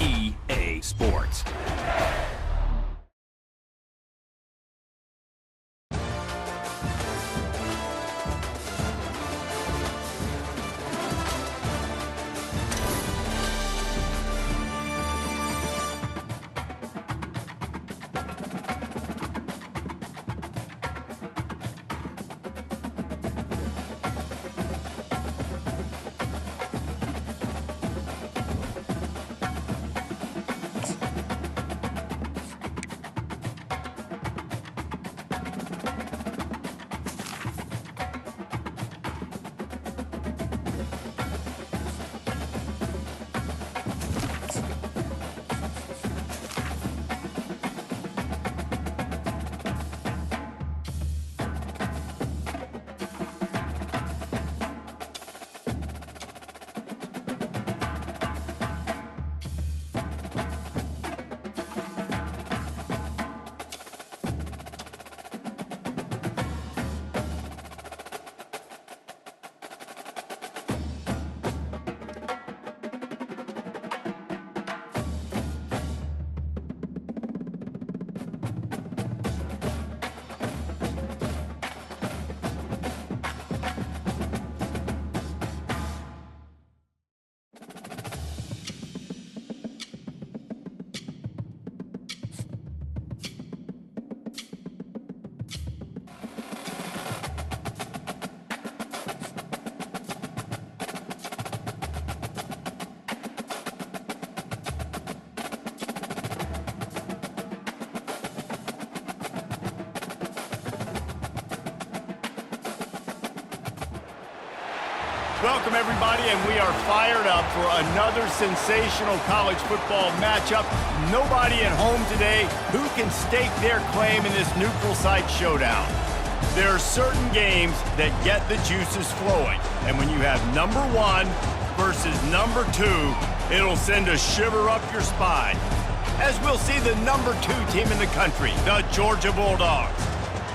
EA Sports. Welcome, everybody, and we are fired up for another sensational college football matchup. Nobody at home today who can stake their claim in this neutral site showdown. There are certain games that get the juices flowing, and when you have number one versus number two, it'll send a shiver up your spine. As we'll see the number two team in the country, the Georgia Bulldogs,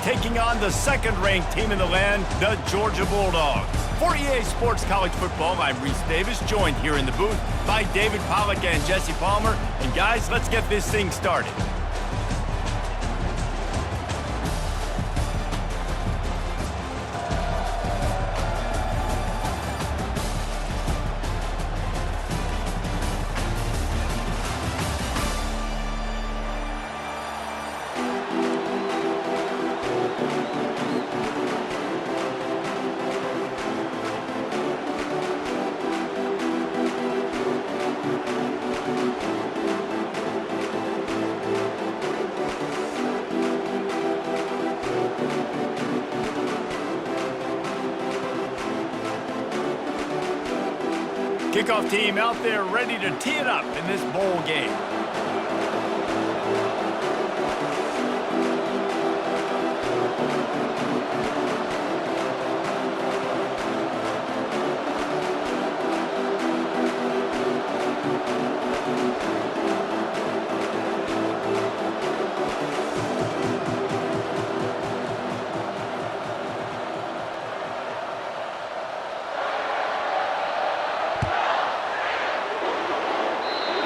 taking on the second-ranked team in the land, the Georgia Bulldogs. For EA Sports College Football, I'm Reese Davis, joined here in the booth by David Pollack and Jesse Palmer. And guys, let's get this thing started. Kickoff team out there ready to tee it up in this bowl game.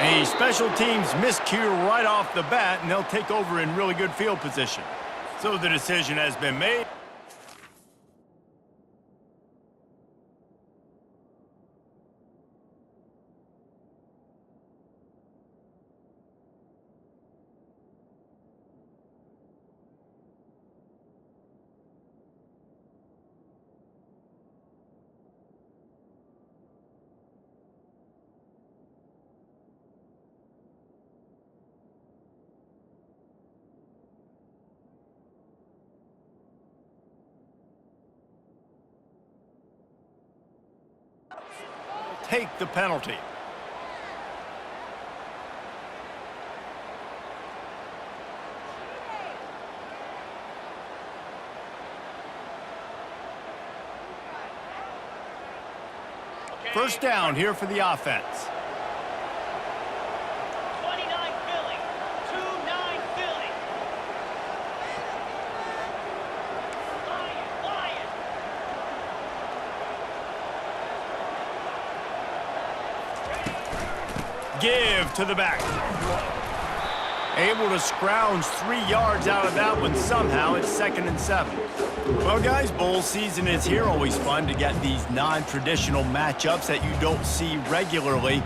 A special teams miscue right off the bat, and they'll take over in really good field position. So the decision has been made. Take the penalty. First down here for the offense. 29 Philly, 2-9 Philly. Lion. give to the back. Able to scrounge 3 yards out of that one somehow. It's 2nd and 7. Well, guys, bowl season is here. Always fun to get these non-traditional matchups that you don't see regularly.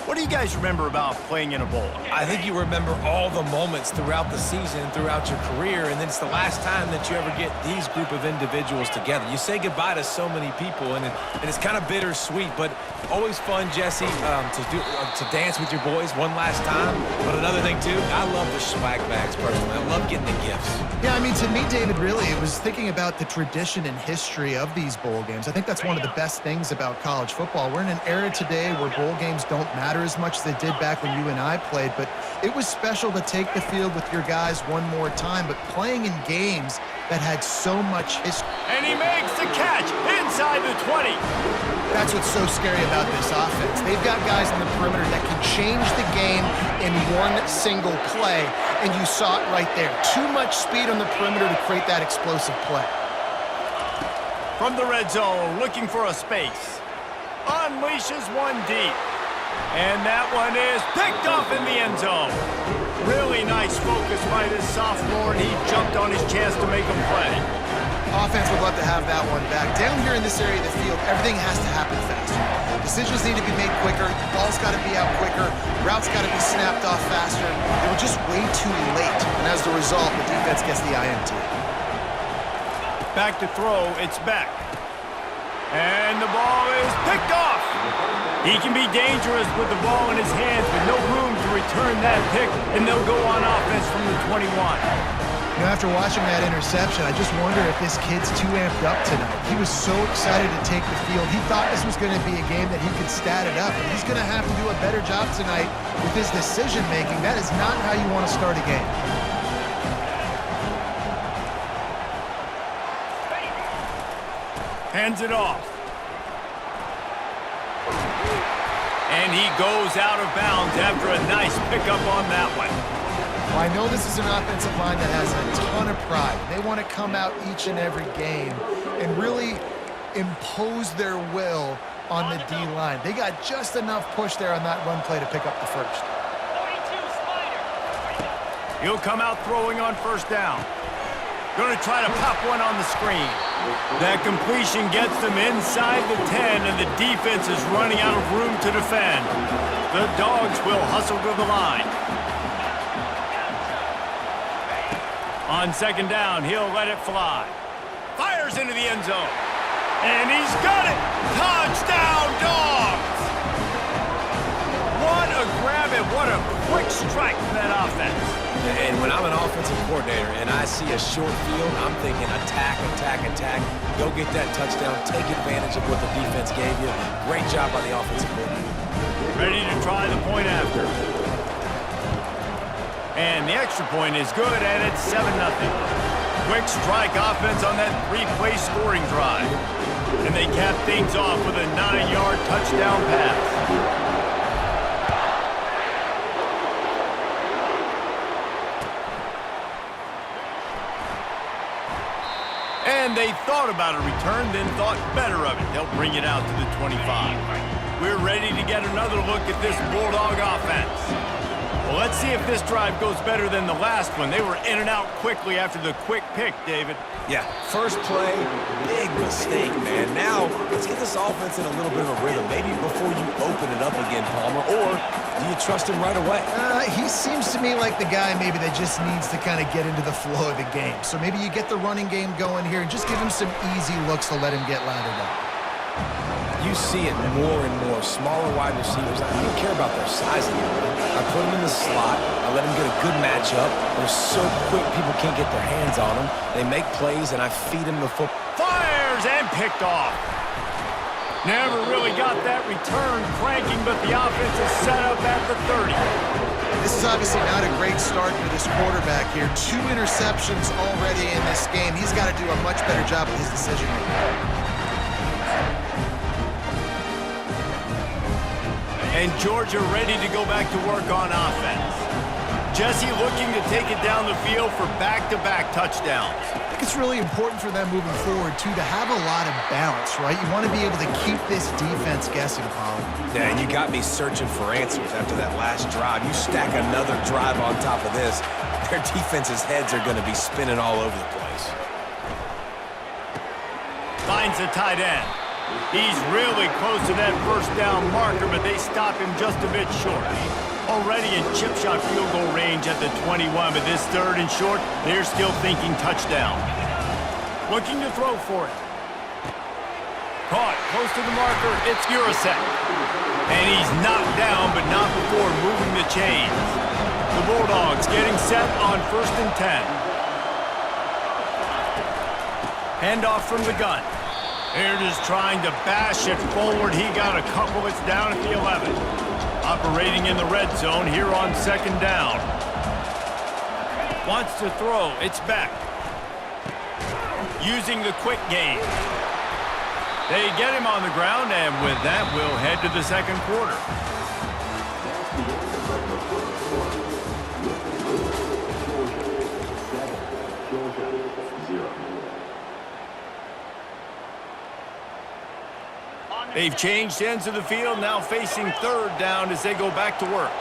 What do you guys remember about playing in a bowl? I think you remember all the moments throughout the season, throughout your career, and then it's the last time that you ever get these group of individuals together. You say goodbye to so many people, and it's kind of bittersweet, but always fun, Jesse, to dance with your boys one last time. But another thing, too, I love the swag bags, personally. I love getting the gifts. Yeah, I mean, to me, David, really, it was thinking about the tradition and history of these bowl games. I think that's one of the best things about college football. We're in an era today where bowl games don't matter as much as they did back when you and I played, but it was special to take the field with your guys one more time, but playing in games that had so much history. And he makes the catch inside the 20. That's what's so scary about this offense. They've got guys in the perimeter that can change the game in one single play, and you saw it right there. Too much speed on the perimeter to create that explosive play. From the red zone, looking for a space. Unleashes one deep. And that one is picked off in the end zone. Really nice focus by this sophomore, and he jumped on his chance to make a play. Offense would love to have that one back. Down here in this area of the field, everything has to happen faster. Decisions need to be made quicker. The ball's got to be out quicker. Routes got to be snapped off faster. They were just way too late. And as the result, the defense gets the INT. Back to throw, it's Beck. And the ball is picked off. He can be dangerous with the ball in his hands, but no room to return that pick, and they'll go on offense from the 21. You know, after watching that interception, I just wonder if this kid's too amped up tonight. He was so excited to take the field. He thought this was going to be a game that he could stat it up, but he's going to have to do a better job tonight with his decision-making. That is not how you want to start a game. Hands it off. And he goes out of bounds after a nice pickup on that one. Well, I know this is an offensive line that has a ton of pride. They want to come out each and every game and really impose their will on the D-line. They got just enough push there on that run play to pick up the first. 42 Spider. He'll come out throwing on first down. Going to try to pop one on the screen. That completion gets them inside the 10, and the defense is running out of room to defend. The Dogs will hustle to the line. On second down, he'll let it fly. Fires into the end zone. And he's got it! Touchdown, Dogs! What a grab and what a quick strike from that offense. And when I'm an offensive coordinator and I see a short field, I'm thinking attack, attack, attack. Go get that touchdown. Take advantage of what the defense gave you. Great job by the offensive coordinator. Ready to try the point after. And the extra point is good, and it's 7-0. Quick strike offense on that 3-play scoring drive. And they cap things off with a 9-yard touchdown pass. And they thought about a return, then thought better of it. They'll bring it out to the 25. We're ready to get another look at this Bulldog offense. Well, let's see if this drive goes better than the last one. They were in and out quickly after the quick pick, David. Yeah, first play, big mistake, man. Now, let's get this offense in a little bit of a rhythm. Maybe before you open it up again, Palmer, or do you trust him right away? He seems to me like the guy maybe that just needs to kind of get into the flow of the game. So maybe you get the running game going here and just give him some easy looks to let him get lathered up. You see it more and more. Smaller wide receivers, I don't care about their size anymore. I put them in the slot. I let them get a good matchup. They're so quick, people can't get their hands on them. They make plays, and I feed them the football. Fires and picked off. Never really got that return cranking, but the offense is set up at the 30. This is obviously not a great start for this quarterback here. 2 interceptions already in this game. He's got to do a much better job with his decision-making. And Georgia ready to go back to work on offense. Jesse looking to take it down the field for back-to-back touchdowns. I think it's really important for them moving forward, too, to have a lot of balance, right? You want to be able to keep this defense guessing, Pollard. Yeah, and you got me searching for answers after that last drive. You stack another drive on top of this, their defense's heads are going to be spinning all over the place. Finds the tight end. He's really close to that first down marker, but they stop him just a bit short. Already in chip shot field goal range at the 21, but this third and short, they're still thinking touchdown. Looking to throw for it. Caught close to the marker, it's Urasek. And he's knocked down, but not before moving the chains. The Bulldogs getting set on 1st and 10. Handoff from the gun. They're just trying to bash it forward. He got a couple. It's down at the 11. Operating in the red zone here on 2nd down. Wants to throw. It's back. Using the quick game. They get him on the ground, and with that, we'll head to the 2nd quarter. They've changed ends of the field, now facing 3rd down as they go back to work.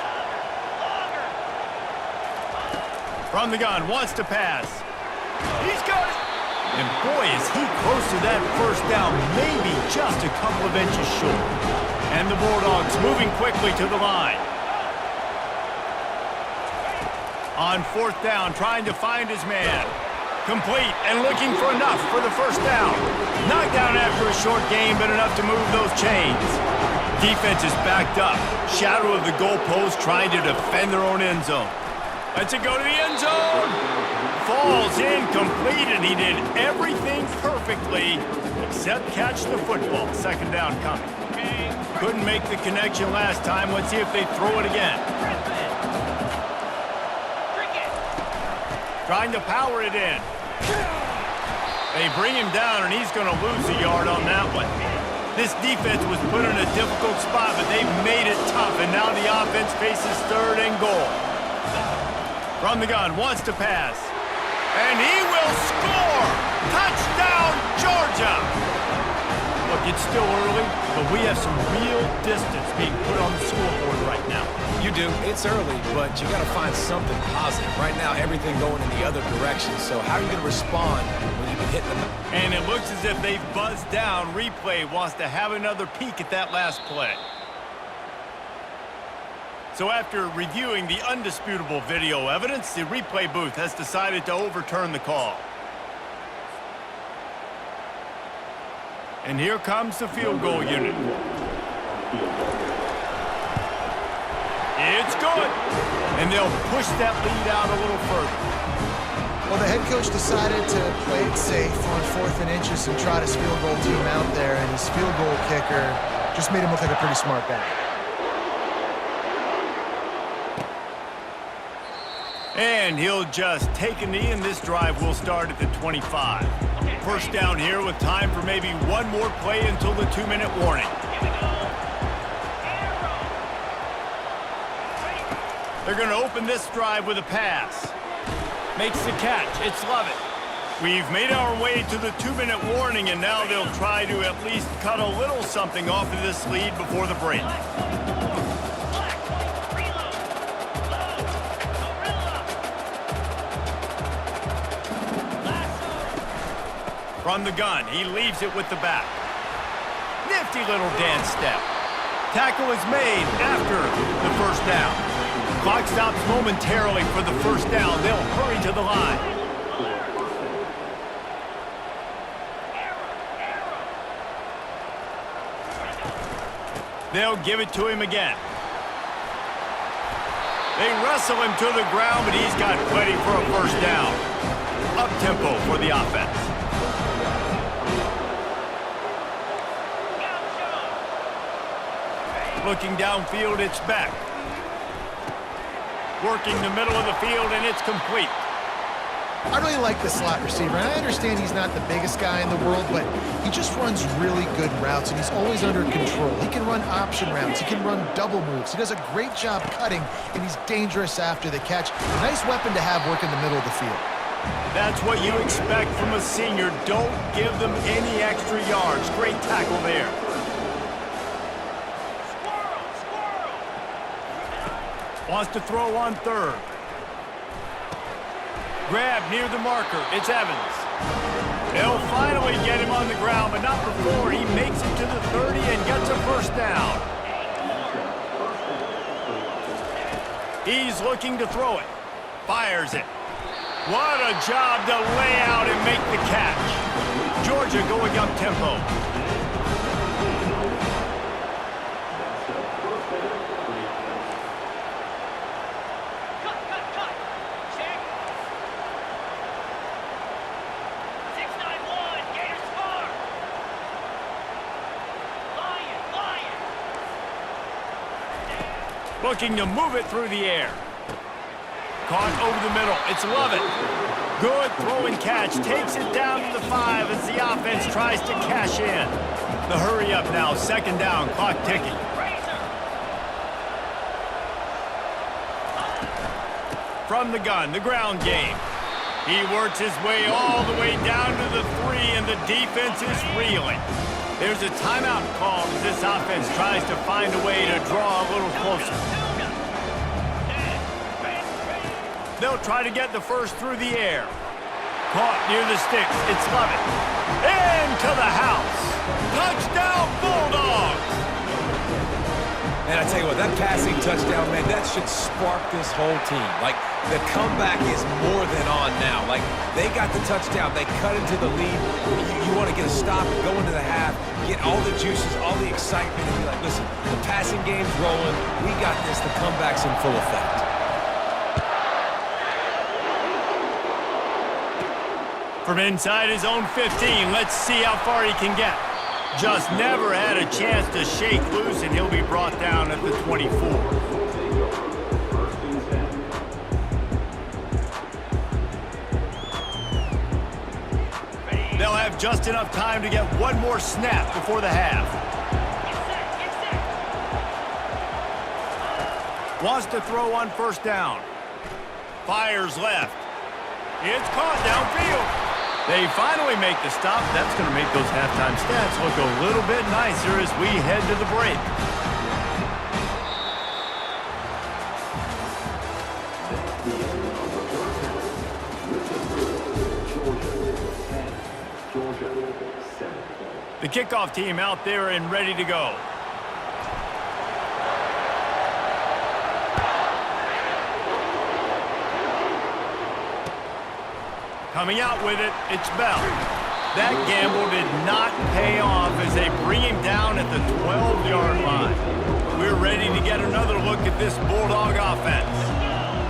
From the gun, wants to pass. He's got it! And boy, is he close to that first down, maybe just a couple of inches short. And the Bulldogs moving quickly to the line. On 4th down, trying to find his man. Complete and looking for enough for the first down. Knocked down after a short gain, but enough to move those chains. Defense is backed up. Shadow of the goalpost trying to defend their own end zone. Lets it go to the end zone. Falls incomplete, and he did everything perfectly except catch the football. 2nd down coming. Couldn't make the connection last time. Let's see if they throw it again. Trying to power it in. They bring him down, and he's going to lose a yard on that one. This defense was put in a difficult spot, but they've made it tough, and now the offense faces 3rd and goal. From the gun, wants to pass. And he will score! Touchdown, Georgia! Look, it's still early, but we have some real distance being put on the scoreboard right now. You do. It's early, but you got to find something positive. Right now, everything going in the other direction. So how are you going to respond when you can hit them? And it looks as if they've buzzed down. Replay wants to have another peek at that last play. So after reviewing the undisputable video evidence, the replay booth has decided to overturn the call. And here comes the field goal unit. It's good. And they'll push that lead out a little further. Well, the head coach decided to play it safe on 4th and inches and trot his field goal team out there, and his field goal kicker just made him look like a pretty smart guy. And he'll just take a knee, and this drive will start at the 25. First down here with time for maybe one more play until the 2-minute warning. They're going to open this drive with a pass. Makes the catch. It's Lovett. We've made our way to the 2-minute warning, and now they'll try to at least cut a little something off of this lead before the break. From the gun, he leaves it with the back. Nifty little dance step. Tackle is made after the first down. Clock stops momentarily for the first down. They'll hurry to the line. They'll give it to him again. They wrestle him to the ground, but he's got plenty for a first down. Up-tempo for the offense. Looking downfield, it's back. Working the middle of the field, and it's complete. I really like the slot receiver, and I understand he's not the biggest guy in the world, but he just runs really good routes, and he's always under control. He can run option routes. He can run double moves. He does a great job cutting, and he's dangerous after the catch. A nice weapon to have working the middle of the field. That's what you expect from a senior. Don't give them any extra yards. Great tackle there. Wants to throw on third. Grab near the marker. It's Evans. They'll finally get him on the ground, but not before he makes it to the 30 and gets a first down. He's looking to throw it. Fires it. What a job to lay out and make the catch. Georgia going up tempo. Cut. Check. 6-9-1. Gators far. Lion. Looking to move it through the air. Caught over the middle. It's Lovett. Good throw and catch. Takes it down to the 5 as the offense tries to cash in. The hurry up now. Second down. Clock ticking. From the gun, the ground game. He works his way all the way down to the 3, and the defense is reeling. There's a timeout called as this offense tries to find a way to draw a little closer. They'll try to get the first through the air. Caught near the sticks. It's Lovett. Into the house. Touchdown, Bulldogs! And I tell you what, that passing touchdown, man, that should spark this whole team. Like, the comeback is more than on now. Like, they got the touchdown. They cut into the lead. You want to get a stop and go into the half, get all the juices, all the excitement, and be like, listen, the passing game's rolling. We got this. The comeback's in full effect. From inside his own 15, let's see how far he can get. Just never had a chance to shake loose, and he'll be brought down at the 24. They'll have just enough time to get one more snap before the half. Wants to throw on first down. Fires left. It's caught downfield. They finally make the stop. That's going to make those halftime stats look a little bit nicer as we head to the break. The kickoff team out there and ready to go. Coming out with it, it's Bell. That gamble did not pay off as they bring him down at the 12-yard line. We're ready to get another look at this Bulldog offense.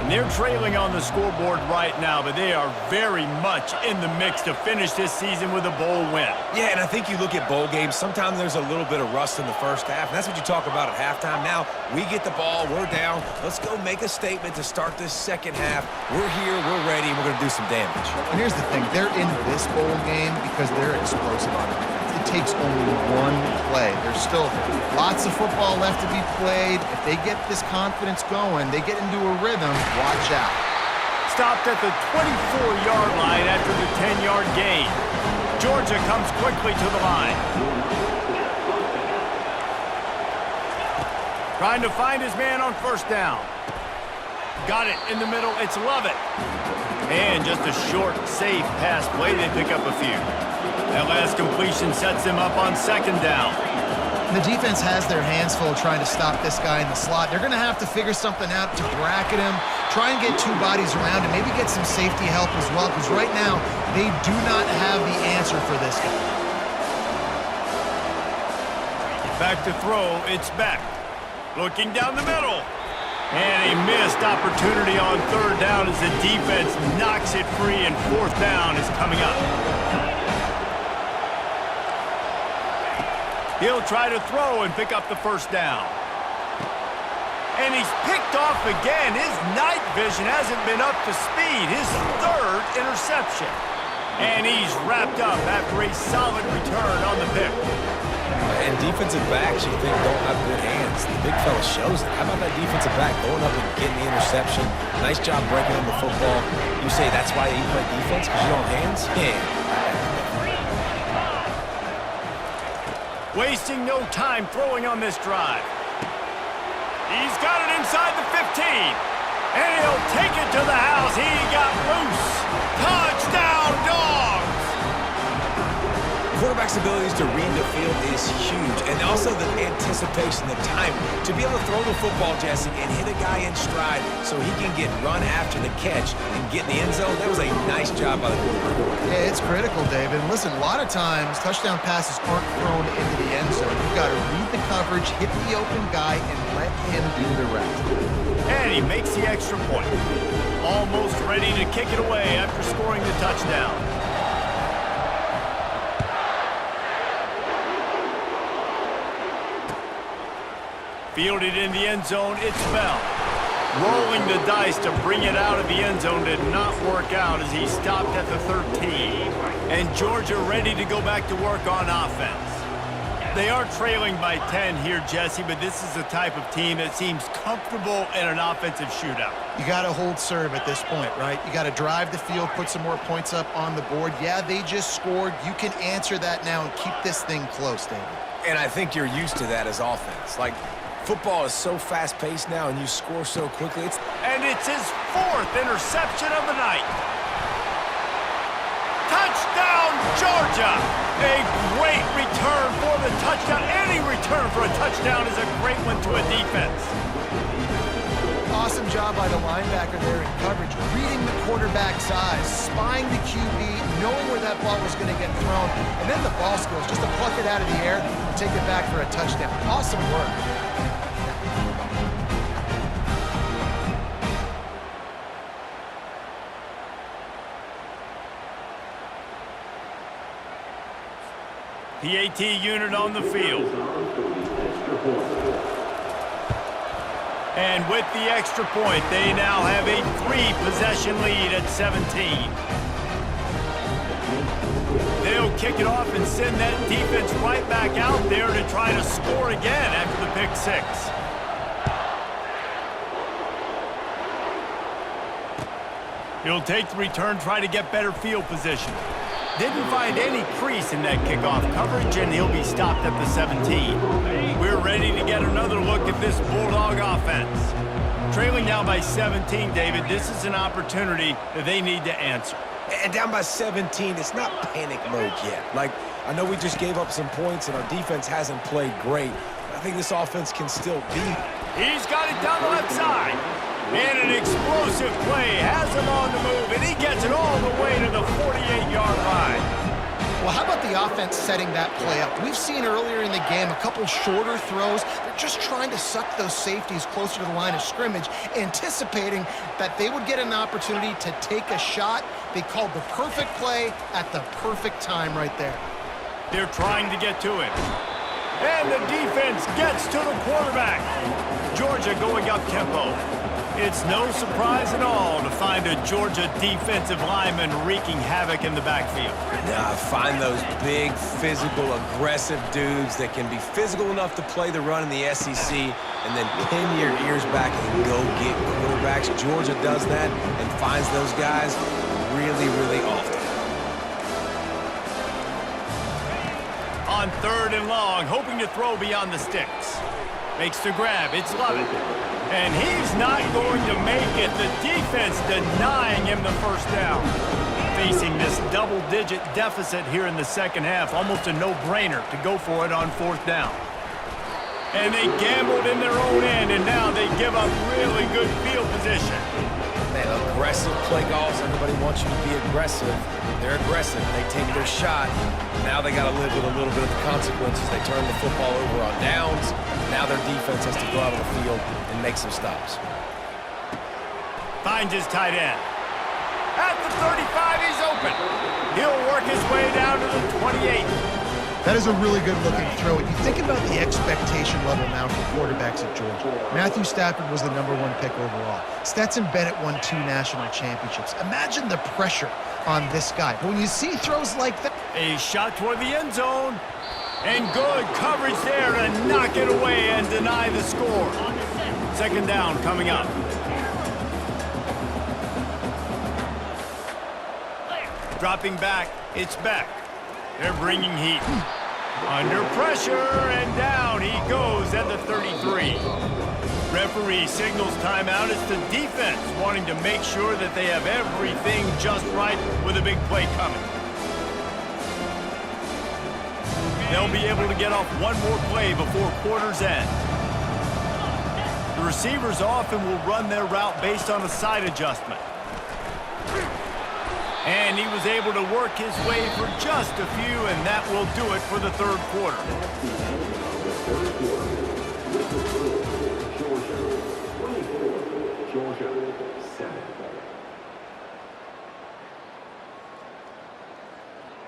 And they're trailing on the scoreboard right now, but they are very much in the mix to finish this season with a bowl win. Yeah, and I think you look at bowl games, sometimes there's a little bit of rust in the first half, and that's what you talk about at halftime. Now, we get the ball, we're down. Let's go make a statement to start this second half. We're here, we're ready, and we're going to do some damage. And here's the thing. They're in this bowl game because they're explosive on defense. It takes only one play. There's still lots of football left to be played. If they get this confidence going, they get into a rhythm, watch out. Stopped at the 24-yard line after the 10-yard gain. Georgia comes quickly to the line. Trying to find his man on first down. Got it in the middle. It's Lovett. And just a short, safe pass play. They pick up a few. That last completion sets him up on second down. The defense has their hands full trying to stop this guy in the slot. They're going to have to figure something out to bracket him, try and get two bodies around and maybe get some safety help as well, because right now they do not have the answer for this guy. Back to throw, it's Beck. Looking down the middle. And a missed opportunity on third down as the defense knocks it free, and fourth down is coming up. He'll try to throw and pick up the first down. And he's picked off again. His night vision hasn't been up to speed. His third interception. And he's wrapped up after a solid return on the pick. And defensive backs, you think, don't have good hands. The big fella shows it. How about that defensive back going up and getting the interception? Nice job breaking on the football. You say that's why you play defense, because you don't have hands? Yeah. Wasting no time throwing on this drive. He's got it inside the 15. And he'll take it to the house. He got loose. Touchdown, Dogs! Quarterback's abilities to read the field is huge, and also the anticipation, the timing. To be able to throw the football, Jesse, and hit a guy in stride so he can get run after the catch and get in the end zone, that was a nice job by the quarterback. Yeah, it's critical, David. And listen, a lot of times, touchdown passes aren't thrown into the end zone. You've got to read the coverage, hit the open guy, and let him do the rest. And he makes the extra point. Almost ready to kick it away after scoring the touchdown. Fielded in the end zone, it's Bell. Rolling the dice to bring it out of the end zone did not work out as he stopped at the 13. And Georgia ready to go back to work on offense. They are trailing by 10 here, Jesse, but this is the type of team that seems comfortable in an offensive shootout. You got to hold serve at this point, right? You got to drive the field, put some more points up on the board. Yeah, they just scored. You can answer that now and keep this thing close, David. And I think you're used to that as offense. Like, football is so fast-paced now, and you score so quickly. And it's his fourth interception of the night. Touchdown, Georgia! A great return for the touchdown. Any return for a touchdown is a great one to a defense. Awesome job by the linebacker there in coverage, reading the quarterback's eyes, spying the QB, knowing where that ball was going to get thrown, and then the ball skills, just to pluck it out of the air and take it back for a touchdown. Awesome work. PAT unit on the field. And with the extra point, they now have a 3-possession lead at 17. They'll kick it off and send that defense right back out there to try to score again after the pick six. He'll take the return, try to get better field position. Didn't find any crease in that kickoff coverage, and he'll be stopped at the 17. We're ready to get another look at this Bulldog offense. Trailing now by 17, David, this is an opportunity that they need to answer. And down by 17, it's not panic mode yet. Like, I know we just gave up some points, and our defense hasn't played great. I think this offense can still be. He's got it down the left side. And an explosive play has him on the move, and he gets it all the way to the 48-yard line. Well, how about the offense setting that play up? We've seen earlier in the game a couple shorter throws. They're just trying to suck those safeties closer to the line of scrimmage, anticipating that they would get an opportunity to take a shot. They called the perfect play at the perfect time right there. They're trying to get to it. And the defense gets to the quarterback. Georgia going up tempo. It's no surprise at all to find a Georgia defensive lineman wreaking havoc in the backfield. Now, find those big, physical, aggressive dudes that can be physical enough to play the run in the SEC and then pin your ears back and go get quarterbacks. Georgia does that and finds those guys really, really often. On 3rd and long, hoping to throw beyond the sticks. Makes the grab. It's Lovett. And he's not going to make it. The defense denying him the first down. Facing this double-digit deficit here in the second half. Almost a no-brainer to go for it on 4th down. And they gambled in their own end, and now they give up really good field position. Man, aggressive play calls. Everybody wants you to be aggressive. They're aggressive. They take their shot. Now they got to live with a little bit of the consequences. They turn the football over on downs. Now their defense has to go out on the field and make some stops. Finds his tight end. At the 35, he's open. He'll work his way down to the 28. That is a really good-looking throw. And you think about the expectation level now for quarterbacks at Georgia. Matthew Stafford was the #1 pick overall. Stetson Bennett won 2 national championships. Imagine the pressure on this guy. When you see throws like that. A shot toward the end zone. And good coverage there to knock it away and deny the score. On the set. Second down coming up. Clear. Dropping back, it's Beck. They're bringing heat. Under pressure, and down he goes at the 33. Referee signals timeout. It's the defense wanting to make sure that they have everything just right with a big play coming. They'll be able to get off one more play before quarter's end. The receivers often will run their route based on a side adjustment. And he was able to work his way for just a few, and that will do it for the third quarter.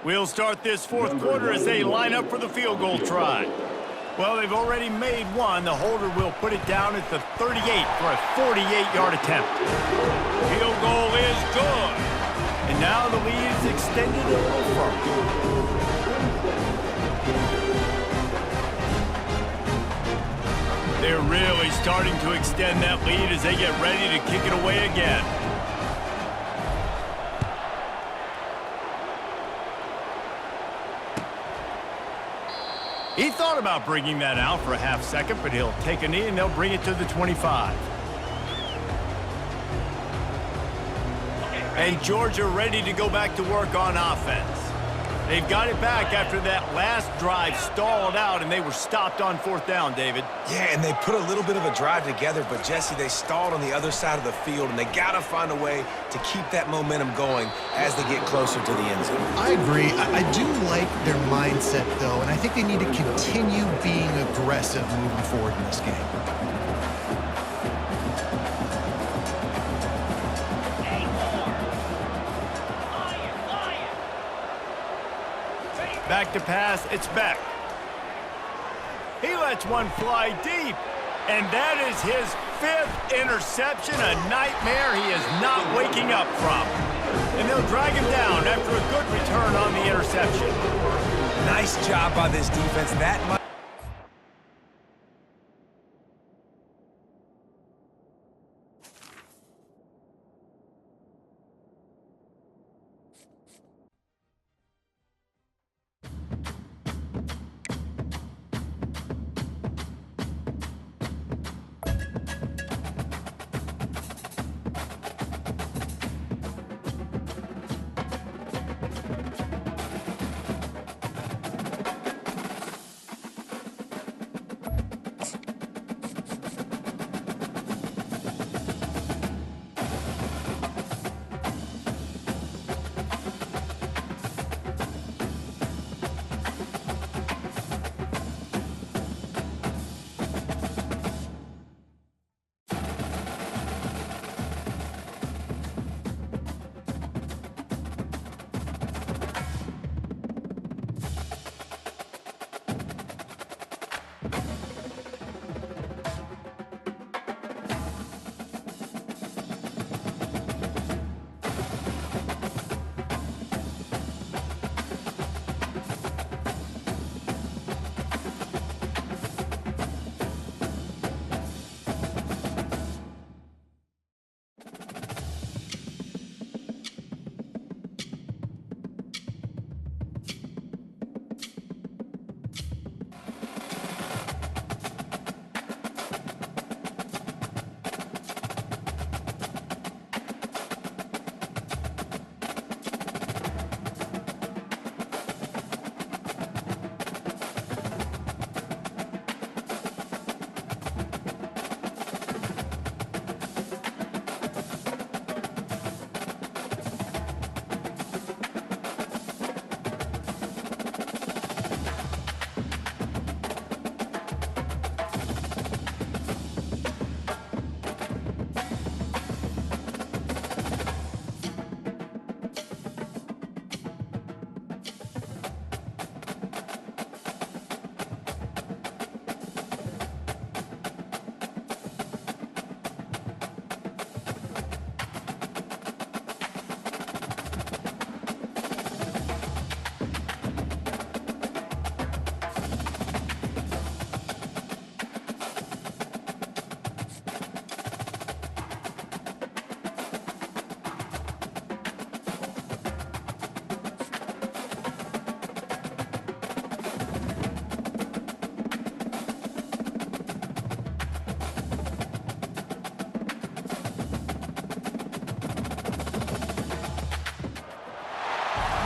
We'll start this fourth quarter as they line up for the field goal try. Well, they've already made one. The holder will put it down at the 38 for a 48-yard attempt. Field goal is good. And now the lead is extended a little further. They're really starting to extend that lead as they get ready to kick it away again. He thought about bringing that out for a half second, but he'll take a knee and they'll bring it to the 25. And Georgia ready to go back to work on offense. They've got it back after that last drive stalled out, and they were stopped on fourth down, David. Yeah, and they put a little bit of a drive together, but, Jesse, they stalled on the other side of the field, and they got to find a way to keep that momentum going as they get closer to the end zone. I agree. I do like their mindset, though, and I think they need to continue being aggressive moving forward in this game. Back to pass, it's Beck. He lets one fly deep, and that is his 5th interception, a nightmare he is not waking up from. And they'll drag him down after a good return on the interception. Nice job by this defense. That much.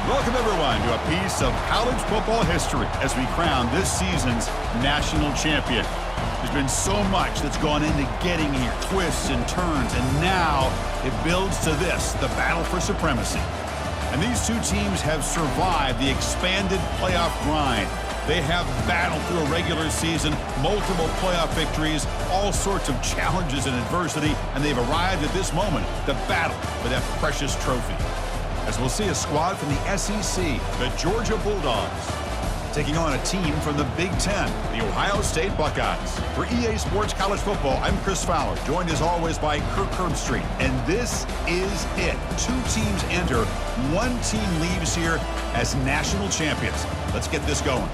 Welcome, everyone, to a piece of college football history as we crown this season's national champion. There's been so much that's gone into getting here, twists and turns, and now it builds to this, the battle for supremacy. And these two teams have survived the expanded playoff grind. They have battled through a regular season, multiple playoff victories, all sorts of challenges and adversity, and they've arrived at this moment, the battle for that precious trophy. As we'll see a squad from the SEC, the Georgia Bulldogs, taking on a team from the Big Ten, the Ohio State Buckeyes. For EA Sports College Football, I'm Chris Fowler, joined as always by Kirk Herbstreit. And this is it. Two teams enter, one team leaves here as national champions. Let's get this going.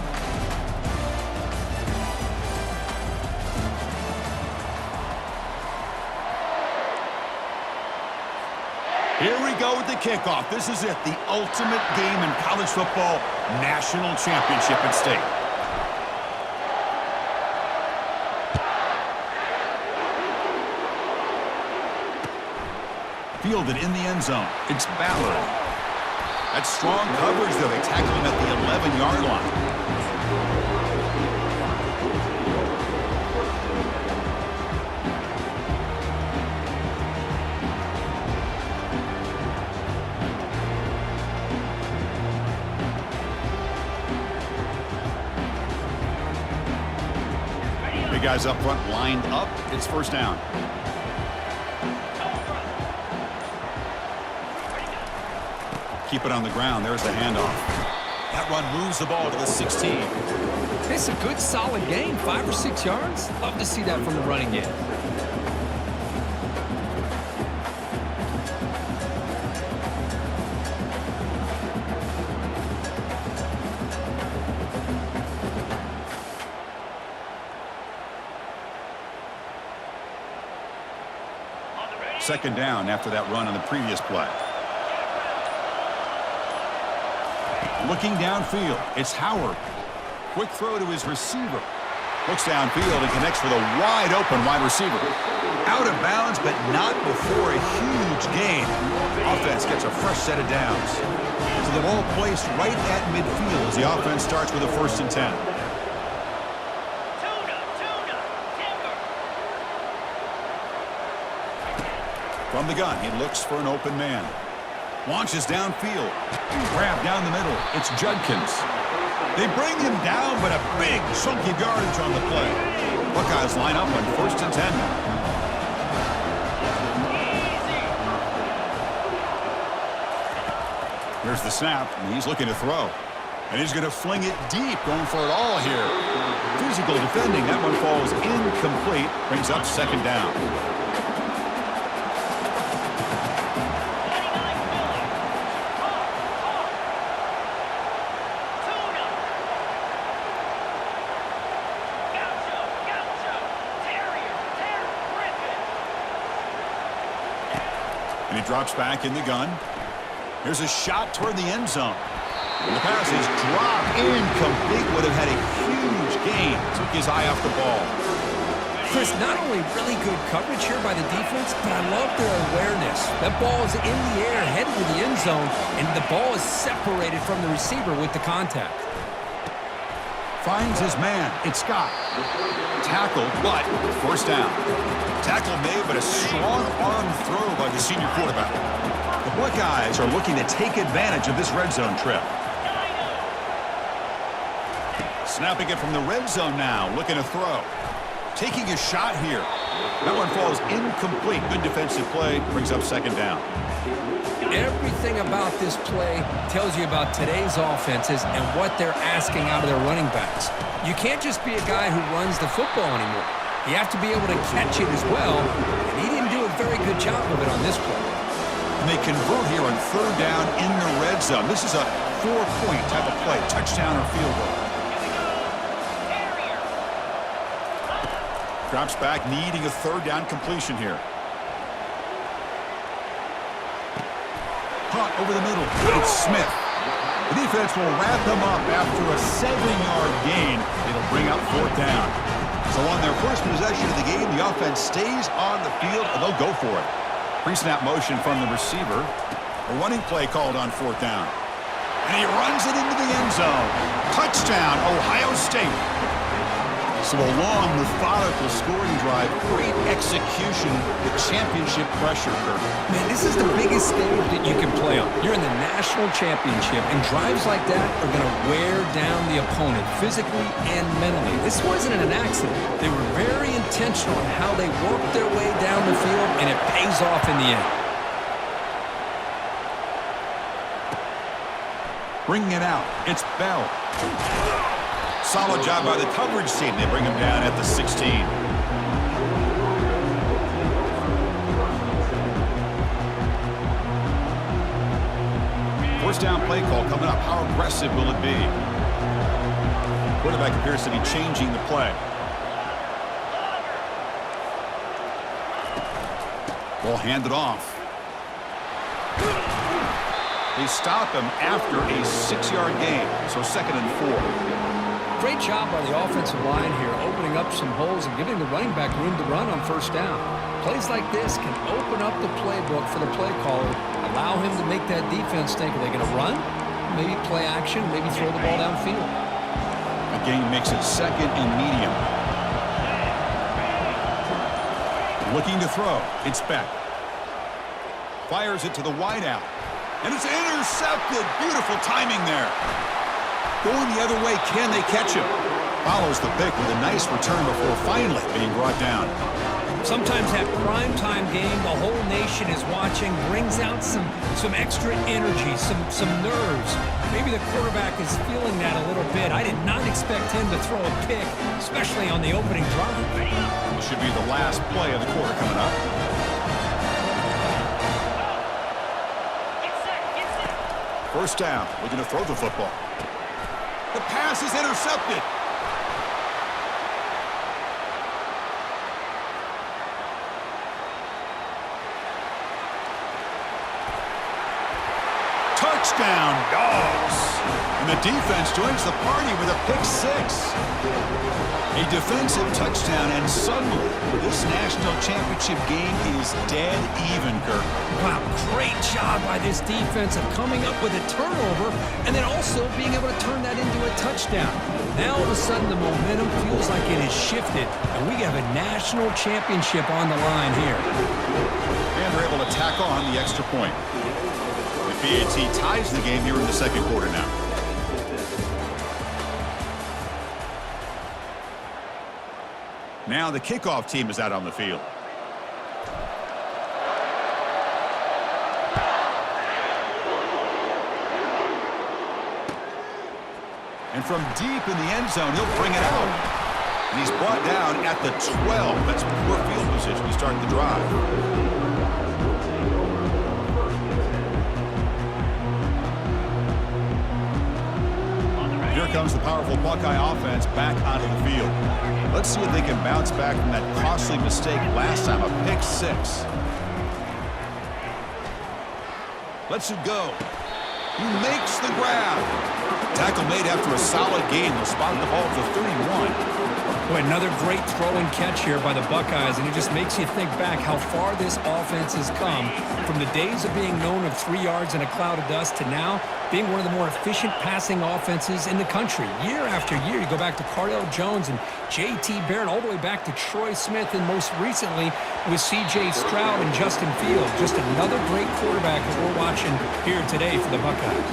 Here we go with the kickoff. This is it, the ultimate game in college football, national championship at stake. Fielded in the end zone. It's Ballard. That's strong coverage, though. They tackle him at the 11-yard line. Guys up front lined up. It's first down. Keep it on the ground. There's the handoff. That run moves the ball to the 16. It's a good, solid game. 5 or 6 yards. Love to see that from the running game. Second down after that run on the previous play. Looking downfield, it's Howard. Quick throw to his receiver. Looks downfield and connects with a wide-open wide receiver. Out of bounds, but not before a huge gain. Offense gets a fresh set of downs. So the ball placed right at midfield as the offense starts with a 1st and 10. From the gun, he looks for an open man. Launches downfield. Grab down the middle. It's Judkins. They bring him down, but a big chunk of yardage on the play. Buckeyes line up on 1st and 10 now. Here's the snap, and he's looking to throw. And he's going to fling it deep, going for it all here. Physical defending. That one falls incomplete. Brings up 2nd down. And he drops back in the gun. Here's a shot toward the end zone. And the pass is dropped incomplete. Would have had a huge gain. Took his eye off the ball. Chris, not only really good coverage here by the defense, but I love their awareness. That ball is in the air, headed to the end zone, and the ball is separated from the receiver with the contact. Finds his man. It's Scott. Tackled, but 1st down. Tackle made, but a strong arm throw by the senior quarterback. The Buckeyes are looking to take advantage of this red zone trip. Snapping it from the red zone now, looking to throw. Taking a shot here. That one falls incomplete. Good defensive play, brings up 2nd down. Everything about this play tells you about today's offenses and what they're asking out of their running backs. You can't just be a guy who runs the football anymore. You have to be able to catch it as well, and he didn't do a very good job of it on this play. And they convert here on 3rd down in the red zone. This is a 4-point type of play, touchdown or field goal. Drops back, needing a 3rd down completion here. Caught over the middle. It's Smith. The defense will wrap him up after a 7-yard gain. It'll bring up 4th down. So on their first possession of the game, the offense stays on the field, and they'll go for it. Pre-snap motion from the receiver. A running play called on 4th down. And he runs it into the end zone. Touchdown, Ohio State. So a long, methodical scoring drive, great execution with championship pressure, Kirk. Man, this is the biggest stage that you can play on. You're in the national championship, and drives like that are going to wear down the opponent physically and mentally. This wasn't an accident. They were very intentional in how they worked their way down the field, and it pays off in the end. Bringing it out, it's Bell. Solid job by the coverage team. They bring him down at the 16. First down play call coming up. How aggressive will it be? Quarterback appears to be changing the play. Ball handed off. They stop him after a 6-yard gain, so 2nd and 4. Great job by the offensive line here, opening up some holes and giving the running back room to run on first down. Plays like this can open up the playbook for the play caller, allow him to make that defense think, are they going to run? Maybe play action, maybe throw the ball downfield. The game makes it 2nd and medium. Looking to throw. It's Beck. Fires it to the wideout. And it's intercepted. Beautiful timing there. Going the other way, can they catch him? Follows the pick with a nice return before finally being brought down. Sometimes that primetime game, the whole nation is watching, brings out some extra energy, some nerves. Maybe the quarterback is feeling that a little bit. I did not expect him to throw a pick, especially on the opening drive. This should be the last play of the quarter coming up. First down, looking to throw the football. The pass is intercepted. Touchdown, Dogs. And the defense joins the party with a pick 6. A defensive touchdown, and suddenly this national championship game is dead even, Kirk. Wow, great job by this defense of coming up with a turnover and then also being able to turn that into a touchdown. Now all of a sudden the momentum feels like it has shifted, and we have a national championship on the line here. And they're able to tack on the extra point. The PAT ties the game here in the 2nd quarter now. Now the kickoff team is out on the field. And from deep in the end zone, he'll bring it out. And he's brought down at the 12. That's poor field position to start the drive. Here comes the powerful Buckeye offense back onto the field. Let's see if they can bounce back from that costly mistake last time, a pick 6. Lets it go. He makes the grab. Tackle made after a solid gain. They'll spot the ball at the 31. Boy, another great throw and catch here by the Buckeyes, and it just makes you think back how far this offense has come from the days of being known of 3 yards in a cloud of dust to now being one of the more efficient passing offenses in the country. Year after year, you go back to Cardell Jones and J.T. Barron, all the way back to Troy Smith, and most recently with C.J. Stroud and Justin Fields. Just another great quarterback that we're watching here today for the Buckeyes.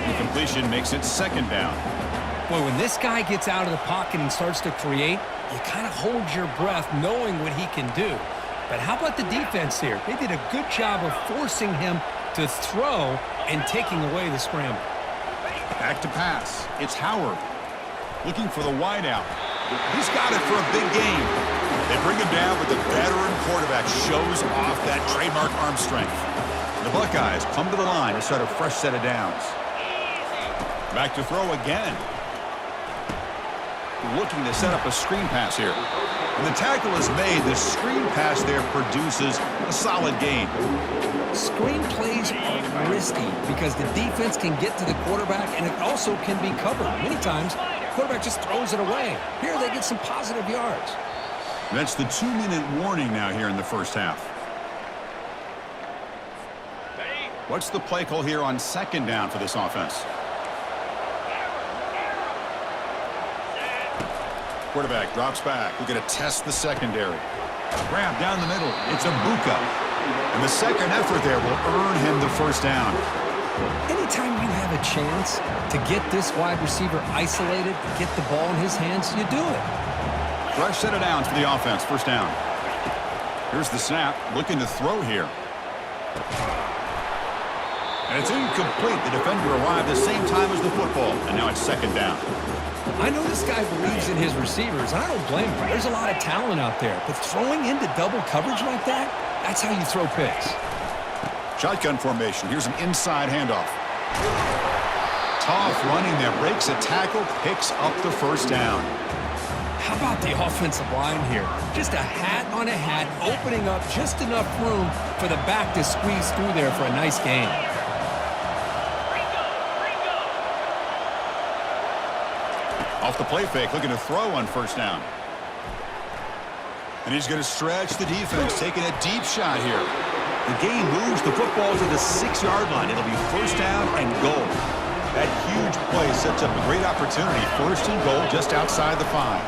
The completion makes it 2nd down. Boy, when this guy gets out of the pocket and starts to create, you kind of hold your breath knowing what he can do. But how about the defense here? They did a good job of forcing him to throw and taking away the scramble. Back to pass. It's Howard looking for the wideout. He's got it for a big game. They bring him down, but the veteran quarterback shows off that trademark arm strength. The Buckeyes come to the line to start a fresh set of downs. Back to throw again. Looking to set up a screen pass here. When the tackle is made, the screen pass there produces a solid gain. Screen plays are risky because the defense can get to the quarterback, and it also can be covered. Many times, the quarterback just throws it away. Here they get some positive yards. That's the 2-minute warning now here in the first half. What's the play call here on second down for this offense? Quarterback drops back. We're going to test the secondary. Grab down the middle. It's Abuka. And the second effort there will earn him the first down. Anytime you have a chance to get this wide receiver isolated, get the ball in his hands, you do it. Fresh set of downs for the offense. First down. Here's the snap. Looking to throw here. And it's incomplete. The defender arrived the same time as the football. And now it's second down. I know this guy believes in his receivers, and I don't blame him. There's a lot of talent out there. But throwing into double coverage like that, that's how you throw picks. Shotgun formation. Here's an inside handoff. Tough running there. Breaks a tackle. Picks up the first down. How about the offensive line here? Just a hat on a hat, opening up just enough room for the back to squeeze through there for a nice gain. Off the play fake, looking to throw on first down. And he's going to stretch the defense, taking a deep shot here. The game moves the football to the 6-yard line. It'll be first down and goal. That huge play sets up a great opportunity. First and goal just outside the 5.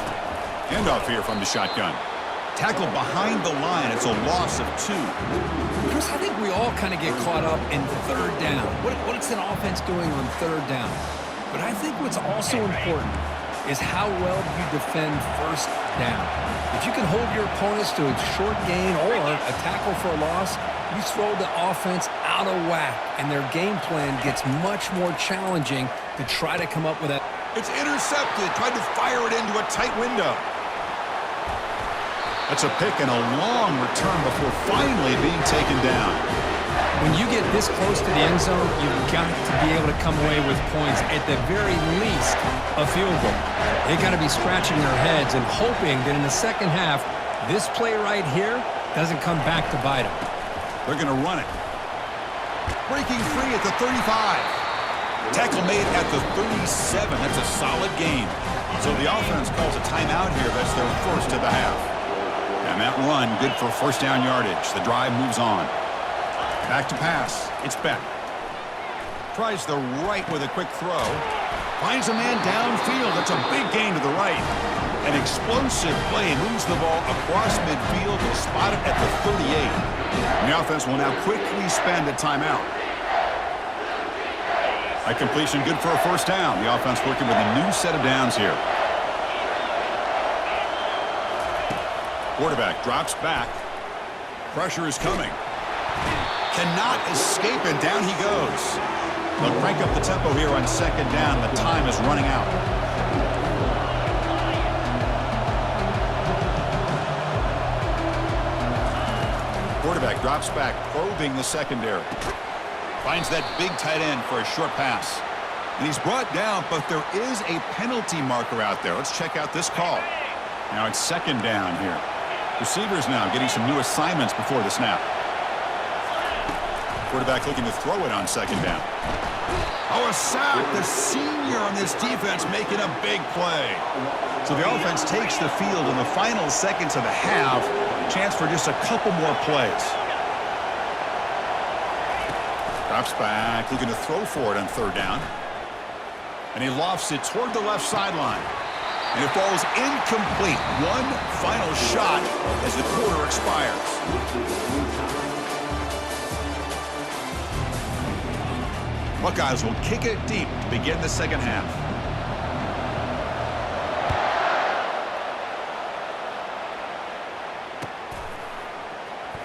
Handoff here from the shotgun. Tackled behind the line. It's a loss of 2. Chris, I think we all kind of get caught up in third down. What is an offense doing on third down? But I think what's also important is how well you defend first down. If you can hold your opponents to a short gain or a tackle for a loss, you throw the offense out of whack, and their game plan gets much more challenging to try to come up with that. It's intercepted. Tried to fire it into a tight window. That's a pick and a long return before finally being taken down. When you get this close to the end zone, you've got to be able to come away with points, at the very least, a field goal. They've got to be scratching their heads and hoping that in the second half, this play right here doesn't come back to bite them. They're going to run it. Breaking free at the 35. Tackle made at the 37. That's a solid gain. So the offense calls a timeout here. That's their first of the half. And that run, good for first down yardage. The drive moves on. Back to pass. It's Beck. Tries the right with a quick throw. Finds a man downfield. That's a big gain to the right. An explosive play. Moves the ball across midfield. Will spot it at the 38. And the offense will now quickly spend a timeout. A completion good for a first down. The offense working with a new set of downs here. Quarterback drops back. Pressure is coming. Cannot escape, and down he goes. They'll crank up the tempo here on second down. The time is running out. Quarterback drops back, probing the secondary. Finds that big tight end for a short pass. And he's brought down, but there is a penalty marker out there. Let's check out this call. Now it's second down here. Receivers now getting some new assignments before the snap. Quarterback looking to throw it on second down. Oh, a sack. The senior on this defense making a big play. So the offense takes the field in the final seconds of the half. Chance for just a couple more plays. Drops back, looking to throw for it on third down. And he lofts it toward the left sideline. And it falls incomplete. One final shot as the quarter expires. Buckeyes will kick it deep to begin the second half.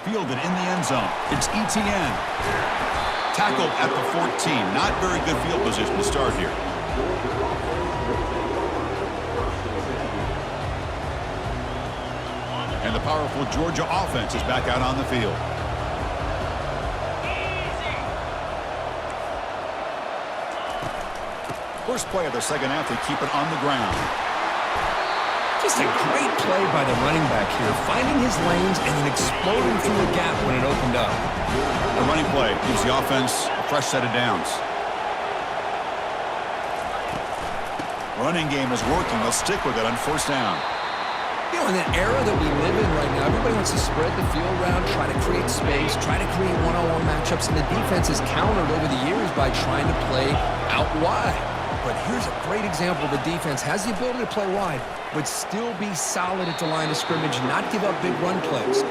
Fielded in the end zone. It's Etienne. Tackled at the 14. Not very good field position to start here. And the powerful Georgia offense is back out on the field. First play of the second half, they keep it on the ground. Just a great play by the running back here, finding his lanes and then exploding through the gap when it opened up. The running play gives the offense a fresh set of downs. Running game is working. They'll stick with it on first down. You know, in the era that we live in right now, everybody wants to spread the field around, try to create space, try to create one-on-one matchups, and the defense has countered over the years by trying to play out wide. But here's a great example. The defense has the ability to play wide, but still be solid at the line of scrimmage, not give up big run plays.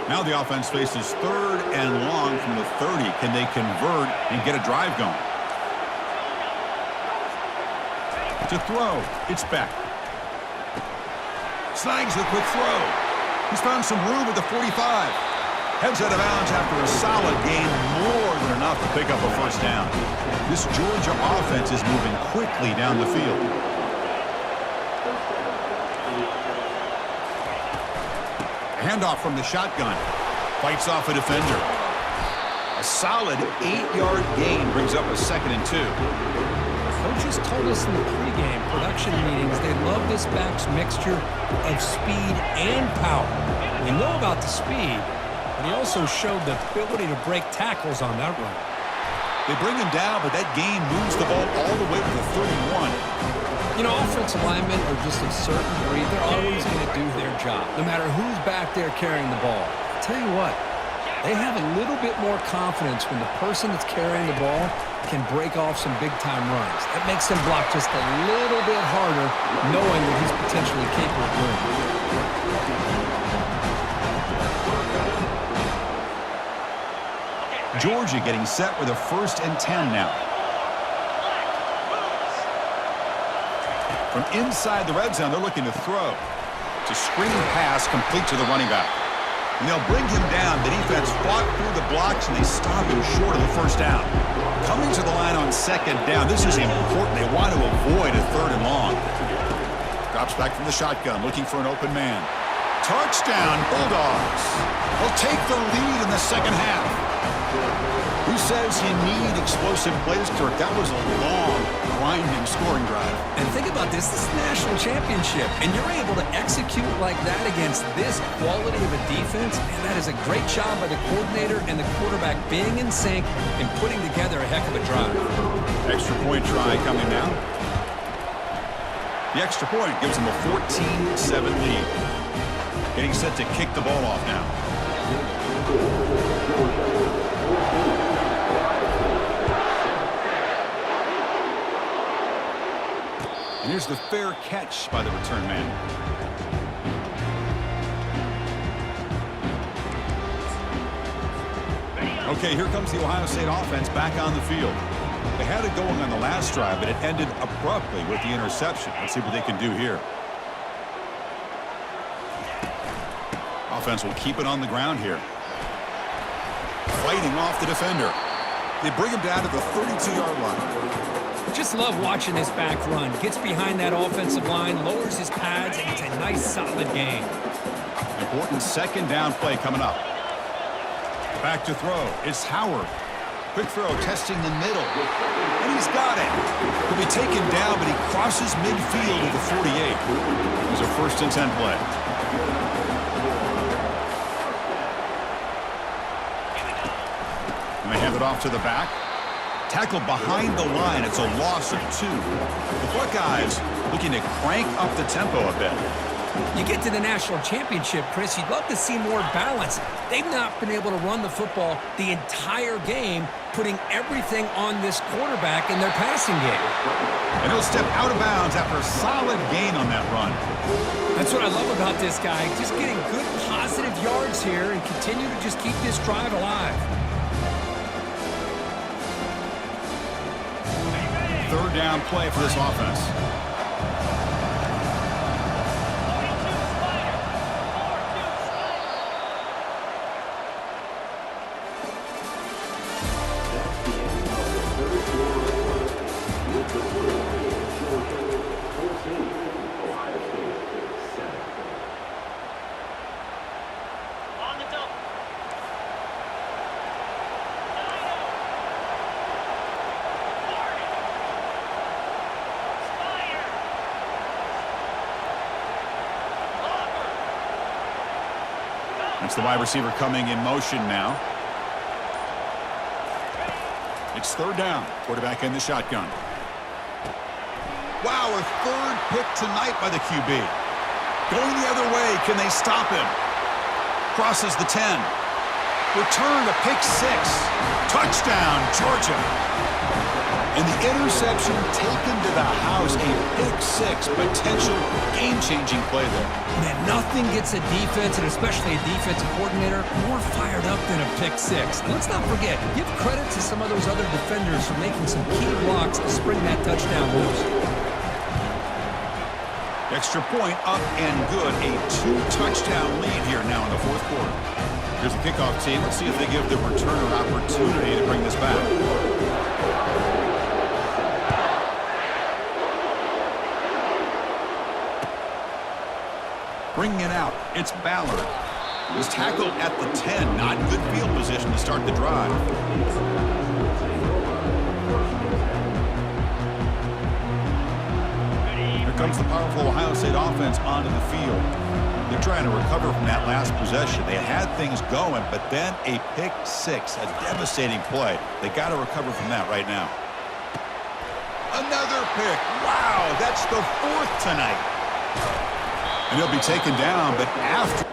Now the offense faces 3rd and long from the 30. Can they convert and get a drive going? To throw, it's Beck. Snags the quick throw. He's found some room at the 45. Heads out of bounds after a solid gain, more than enough to pick up a first down. This Georgia offense is moving quickly down the field. Handoff from the shotgun. Fights off a defender. A solid 8-yard gain brings up a 2nd and 2. Coaches told us in the pregame production meetings they love this back's mixture of speed and power. We know about the speed, but he also showed the ability to break tackles on that run. They bring him down, but that gain moves the ball all the way to the 31. You know, offensive linemen are just a certain breed. They're always going to do their job, no matter who's back there carrying the ball. I'll tell you what, they have a little bit more confidence when the person that's carrying the ball can break off some big-time runs. That makes them block just a little bit harder, knowing that he's potentially capable of doing it. Georgia getting set with a 1st and 10 now. From inside the red zone, they're looking to throw. It's a screen pass complete to the running back. And they'll bring him down. The defense fought through the blocks, and they stop him short of the first down. Coming to the line on 2nd down. This is important. They want to avoid a 3rd and long. Drops back from the shotgun, looking for an open man. Touchdown, Bulldogs. They'll take the lead in the second half. Who says you need explosive plays, Kirk? That was a long, grinding scoring drive. And think about this. This is the national championship, and you're able to execute like that against this quality of a defense, and that is a great job by the coordinator and the quarterback being in sync and putting together a heck of a drive. Extra point try coming now. The extra point gives them a 14-7 lead. Getting set to kick the ball off now. And here's the fair catch by the return man. Okay, here comes the Ohio State offense back on the field. They had it going on the last drive, but it ended abruptly with the interception. Let's see what they can do here. Offense will keep it on the ground here. Fighting off the defender. They bring him down to the 32-yard line. Just love watching this back run. Gets behind that offensive line, lowers his pads, and it's a nice, solid game. Important 2nd down play coming up. Back to throw. It's Howard. Quick throw, testing the middle. And he's got it. He'll be taken down, but he crosses midfield at the 48. It was a 1st and 10 play. And they hand it off to the back. Tackled behind the line. It's a loss of 2. The Buckeyes looking to crank up the tempo a bit. You get to the national championship, Chris, you'd love to see more balance. They've not been able to run the football the entire game, putting everything on this quarterback in their passing game. And he'll step out of bounds after a solid gain on that run. That's what I love about this guy. Just getting good, positive yards here and continue to just keep this drive alive. 3rd down play for this offense. It's the wide receiver coming in motion now. It's 3rd down. Quarterback in the shotgun. Wow, a third pick tonight by the QB. Going the other way, can they stop him? Crosses the 10. Return to pick 6. Touchdown, Georgia. And the interception taken to the house. A pick 6, potential game-changing play there. Man, nothing gets a defense, and especially a defensive coordinator, more fired up than a pick 6. And let's not forget, give credit to some of those other defenders for making some key blocks to spring that touchdown loose. Extra point up and good. A 2-touchdown lead here now in the fourth quarter. Here's the kickoff team. Let's see if they give the returner opportunity to bring this back. Bringing it out. It's Ballard. He's tackled at the 10. Not good field position to start the drive. Here comes the powerful Ohio State offense onto the field. They're trying to recover from that last possession. They had things going, but then a pick 6, a devastating play. They got to recover from that right now. Another pick. Wow, that's the 4th tonight. And he'll be taken down, but after...